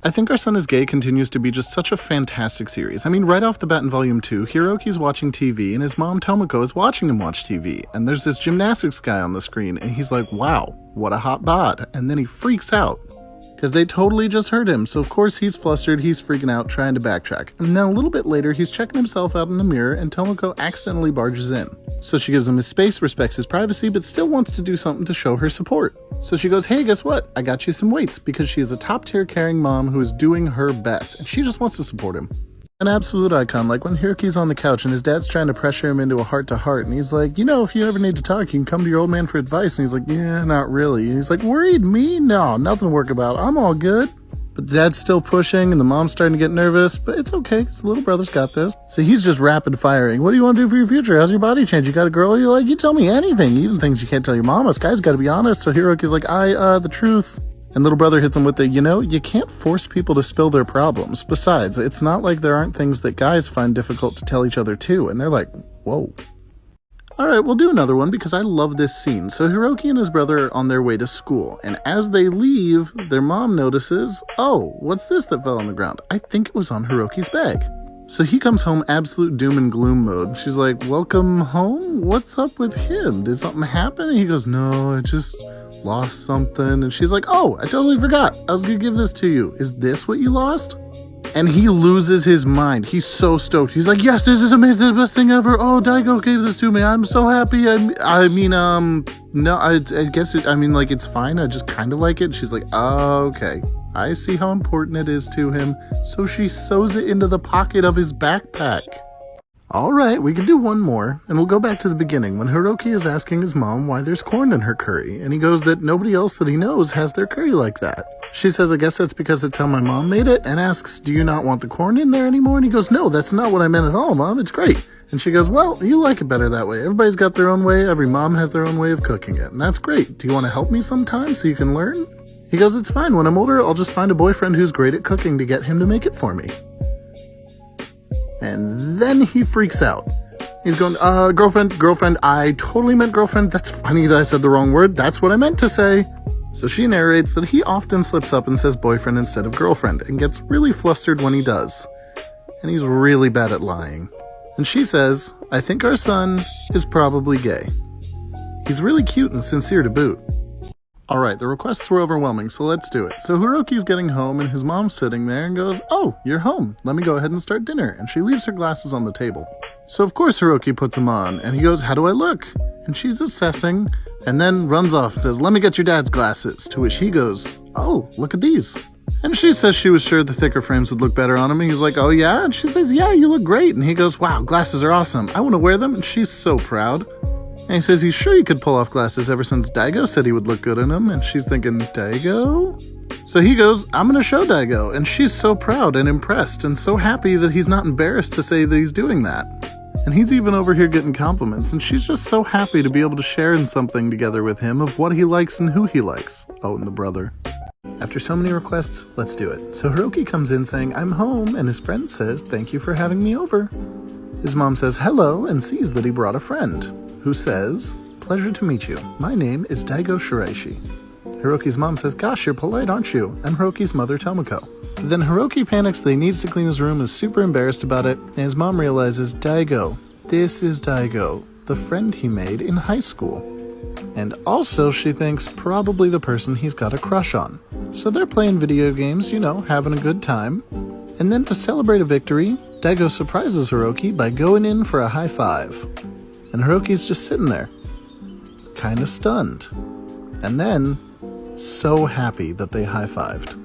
I Think Our Son is Gay continues to be just such a fantastic series. I mean, right off the bat in Volume 2, Hiroki's watching TV and his mom Tomoko is watching him watch TV, and there's this gymnastics guy on the screen, and he's like, wow, what a hot bod, and then he freaks out. Because they totally just heard him, so of course he's flustered, he's freaking out, trying to backtrack. And then a little bit later, he's checking himself out in the mirror, and Tomoko accidentally barges in. So she gives him his space, respects his privacy, but still wants to do something to show her support. So she goes, hey, guess what? I got you some weights, because she is a top-tier caring mom who is doing her best, and she just wants to support him. An absolute icon, like when Hiroki's on the couch and his dad's trying to pressure him into a heart-to-heart, and he's like, you know, if you ever need to talk, you can come to your old man for advice. And he's like, yeah, not really. And he's like, worried me? No, nothing to worry about. I'm all good. But the dad's still pushing, and the mom's starting to get nervous, but it's okay, because the little brother's got this. So he's just rapid firing. What do you want to do for your future? How's your body change? You got a girl? You're like, you tell me anything, even things you can't tell your mama. This guy's got to be honest. So Hiroki's like, the truth. And little brother hits him with the, you know, you can't force people to spill their problems. Besides, it's not like there aren't things that guys find difficult to tell each other too. And they're like, whoa. Alright, we'll do another one because I love this scene. So Hiroki and his brother are on their way to school. And as they leave, their mom notices, oh, what's this that fell on the ground? I think it was on Hiroki's bag. So he comes home absolute doom and gloom mode. She's like, welcome home? What's up with him? Did something happen? And he goes, no, I just lost something. And she's like, oh, I totally forgot. I was gonna give this to you. Is this what you lost? And he loses his mind. He's so stoked. He's like, yes, this is amazing, the best thing ever. Oh, Daigo gave this to me. I'm so happy. No, I guess it's fine. I just kind of like it. She's like, oh, okay. I see how important it is to him. So she sews it into the pocket of his backpack. Alright, we can do one more, and we'll go back to the beginning when Hiroki is asking his mom why there's corn in her curry, and he goes that nobody else that he knows has their curry like that. She says, I guess that's because it's how my mom made it, and asks, do you not want the corn in there anymore? And he goes, no, that's not what I meant at all, Mom, it's great. And she goes, well, you like it better that way. Everybody's got their own way, every mom has their own way of cooking it, and that's great. Do you want to help me sometime so you can learn? He goes, it's fine, when I'm older, I'll just find a boyfriend who's great at cooking to get him to make it for me. And then he freaks out. He's going, girlfriend, I totally meant girlfriend. That's funny that I said the wrong word. That's what I meant to say. So she narrates that he often slips up and says boyfriend instead of girlfriend and gets really flustered when he does. And he's really bad at lying. And she says, I think our son is probably gay. He's really cute and sincere to boot. Alright, the requests were overwhelming, so let's do it. So Hiroki's getting home and his mom's sitting there and goes, oh, you're home. Let me go ahead and start dinner. And she leaves her glasses on the table. So of course Hiroki puts them on and he goes, how do I look? And she's assessing and then runs off and says, let me get your dad's glasses. To which he goes, oh, look at these. And she says she was sure the thicker frames would look better on him. And he's like, oh yeah? And she says, yeah, you look great. And he goes, wow, glasses are awesome. I want to wear them. And she's so proud. And he says he's sure he could pull off glasses ever since Daigo said he would look good in them. And she's thinking, Daigo? So he goes, I'm going to show Daigo. And she's so proud and impressed and so happy that he's not embarrassed to say that he's doing that. And he's even over here getting compliments. And she's just so happy to be able to share in something together with him of what he likes and who he likes. Oh, and the brother. After so many requests, let's do it. So Hiroki comes in saying, I'm home. And his friend says, thank you for having me over. His mom says hello and sees that he brought a friend, who says, pleasure to meet you. My name is Daigo Shiraishi. Hiroki's mom says, gosh, you're polite, aren't you? And Hiroki's mother, Tomoko. Then Hiroki panics that he needs to clean his room, is super embarrassed about it, and his mom realizes, Daigo, this is Daigo, the friend he made in high school. And also, she thinks, probably the person he's got a crush on. So they're playing video games, you know, having a good time. And then to celebrate a victory, Daigo surprises Hiroki by going in for a high five. And Hiroki's just sitting there, kinda stunned. And then, so happy that they high-fived.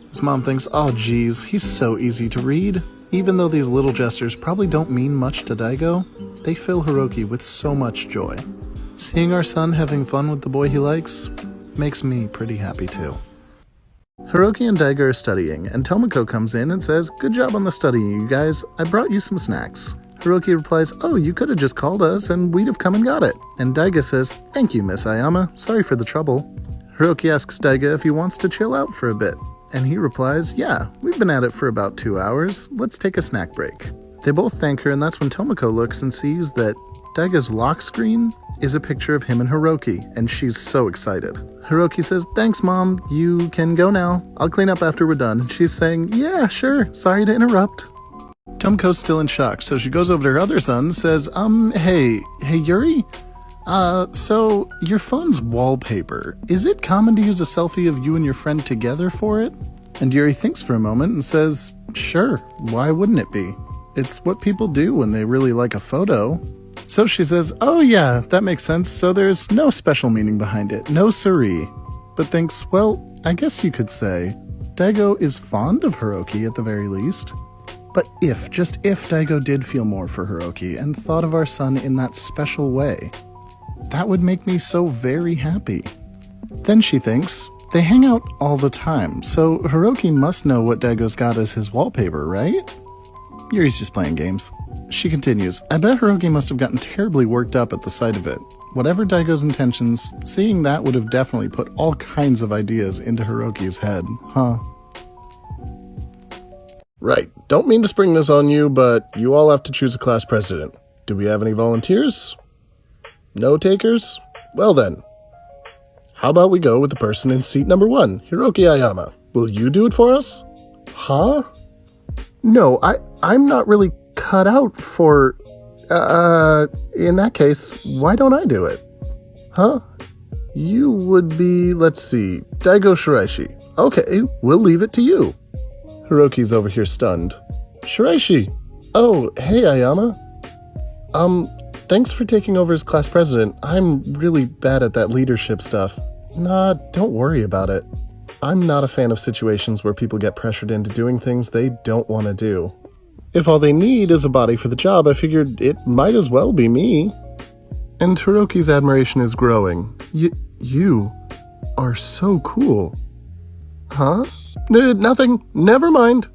His mom thinks, oh geez, he's so easy to read. Even though these little gestures probably don't mean much to Daigo, they fill Hiroki with so much joy. Seeing our son having fun with the boy he likes makes me pretty happy too. Hiroki and Daigo are studying, and Tomoko comes in and says, good job on the studying, you guys. I brought you some snacks. Hiroki replies, oh, you could have just called us and we'd have come and got it. And Daigo says, thank you, Miss Ayama. Sorry for the trouble. Hiroki asks Daigo if he wants to chill out for a bit. And he replies, yeah, we've been at it for about 2 hours. Let's take a snack break. They both thank her, and that's when Tomoko looks and sees that Daigo's lock screen is a picture of him and Haruki, and she's so excited. Haruki says, "Thanks, Mom. You can go now. I'll clean up after we're done." And she's saying, "Yeah, sure. Sorry to interrupt." Tomko's still in shock, so she goes over to her other son and says, hey Yuri? So your phone's wallpaper, is it common to use a selfie of you and your friend together for it?" And Yuri thinks for a moment and says, "Sure, why wouldn't it be? It's what people do when they really like a photo." So she says, "Oh yeah, that makes sense, so there's no special meaning behind it, no siree." But thinks, well, I guess you could say, Daigo is fond of Haruki at the very least. But just if Daigo did feel more for Haruki and thought of our son in that special way, that would make me so very happy. Then she thinks, they hang out all the time, so Haruki must know what Daigo's got as his wallpaper, right? Yuri's just playing games. She continues, "I bet Haruki must have gotten terribly worked up at the sight of it. Whatever Daigo's intentions, seeing that would have definitely put all kinds of ideas into Haruki's head, huh?" Right. Don't mean to spring this on you, but you all have to choose a class president. Do we have any volunteers? No takers? Well then. How about we go with the person in seat number 1, Hiroki Ayama. Will you do it for us? Huh? No, I'm not really cut out for... in that case, why don't I do it? Huh? You would be, let's see, Daigo Shiraishi. Okay, we'll leave it to you. Hiroki's over here stunned. Shiraishi! Oh, hey Ayama. Thanks for taking over as class president. I'm really bad at that leadership stuff. Nah, don't worry about it. I'm not a fan of situations where people get pressured into doing things they don't want to do. If all they need is a body for the job, I figured it might as well be me. And Hiroki's admiration is growing. You are so cool. Huh? Nothing. Never mind.